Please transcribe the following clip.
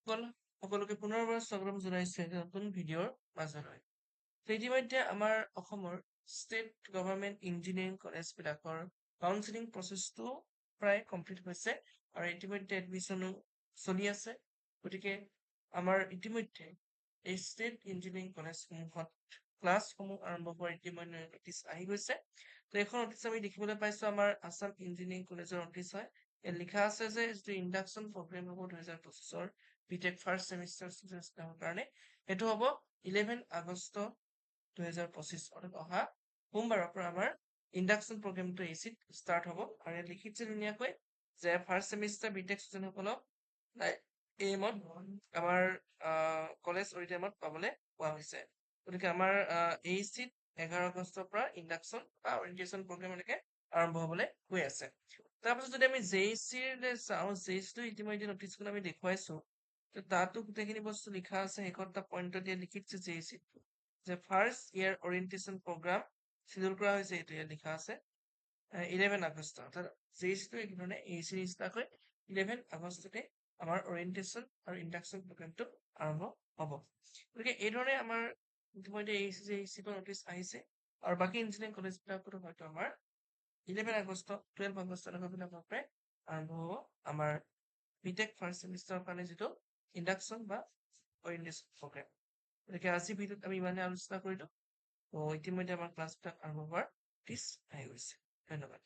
সকল সকলোকে পুনৰবাৰ স্বাগতম জনাইছো এটা নতুন ভিডিঅ'ৰ মাজলৈ। ইতিমধ্যে আমাৰ অসমৰ ষ্টেট গভৰ্ণমেণ্ট ইঞ্জিনিয়াৰিং কলেজবিলাকৰ কাউন্সেলিং প্ৰচেছটো প্ৰায় কমপ্লিট হৈছে আৰু ইতিমধ্যে এডমিশ্যনো চলি আছে। গতিকে আমাৰ ইতিমধ্যে এই ষ্টেট ইঞ্জিনিয়াৰিং কলেজসমূহত ক্লাছসমূহ আৰম্ভ হোৱাৰ ইতিমধ্যে নটিচ আহি গৈছে। তো এইখন নটিচ আমি দেখিবলৈ পাইছো আমাৰ আছাম ইঞ্জিনিয়াৰিং কলেজৰ নটিচ হয়। ইয়াত লিখা আছে যে যিটো ইণ্ডাকশ্যন প্ৰগ্ৰেম হ'ব 2025 বিটেক ফাৰ্ষ্ট ছেমিষ্টাৰ ষ্টুডেণ্টছৰ কাৰণে সেইটো হ'ব 11 আগষ্ট 2025 অৰ্থাৎ অহা সোমবাৰৰ পৰা আমাৰ ইণ্ডাকশ্যন প্ৰগ্ৰেমটো এচিত ষ্টাৰ্ট হ'ব। আৰু ইয়াত লিখিছে ধুনীয়াকৈ যে ফাৰ্ষ্ট ছেমিষ্টাৰ বিটেক ষ্টুডেণ্টসকলক এইমত আমাৰ কলেজ অডিটৰিয়ামত পাবলৈ কোৱা হৈছে। গতিকে আমাৰ এচিত 11 আগষ্টৰ পৰা ইণ্ডাকশ্যন বা অৰিয়েণ্টেশ্যন প্ৰগ্ৰেমলৈকে আৰম্ভ হ'বলৈ গৈ আছে। তাৰপিছত যদি আমি জেইচিৰ চাওঁ, জেইচিটো ইতিমধ্যে নটিচখন আমি দেখুৱাইছো। তাতো গোটেইখিনি বস্তু লিখা আছে। শেষত এটা পইণ্টত দিয়া লিখিছে জেইচিত যে first year orientation program schedule কৰা হৈছে। এইটো ইয়াত লিখা আছে 11 আগষ্ট। অৰ্থাৎ জেইচিটো এইধৰণে এচিৰ নিচিনাকৈ 11 আগষ্টতে আমাৰ অৰিয়েণ্টেশ্যন আৰু ইণ্ডাকশ্যন প্ৰগ্ৰামটো আৰম্ভ হ'ব। গতিকে এইধৰণে আমাৰ ইতিমধ্যে জেইচিৰ নটিচ আহিছে আৰু বাকী ইঞ্জিনিয়াৰিং কলেজবিলাকতো হয়তো আমাৰ 11 আগষ্ট 12 আগষ্ট এনেকুৱাবিলাকৰ পৰাই আৰম্ভ হ'ব আমাৰ বিটেক ফাৰ্ষ্ট ছেমিষ্টাৰৰ কাৰণে যিটো ইণ্ডাকশ্যন বা অৰিয়েণ্টেশ্যন প্ৰগ্ৰেম। গতিকে আজি ভিডিঅ'ত আমি ইমানে আলোচনা কৰিলো। তো ইতিমধ্যে আমাৰ ক্লাছবিলাক আৰম্ভ হোৱাৰ নটিচ আহি গৈছে। ধন্যবাদ।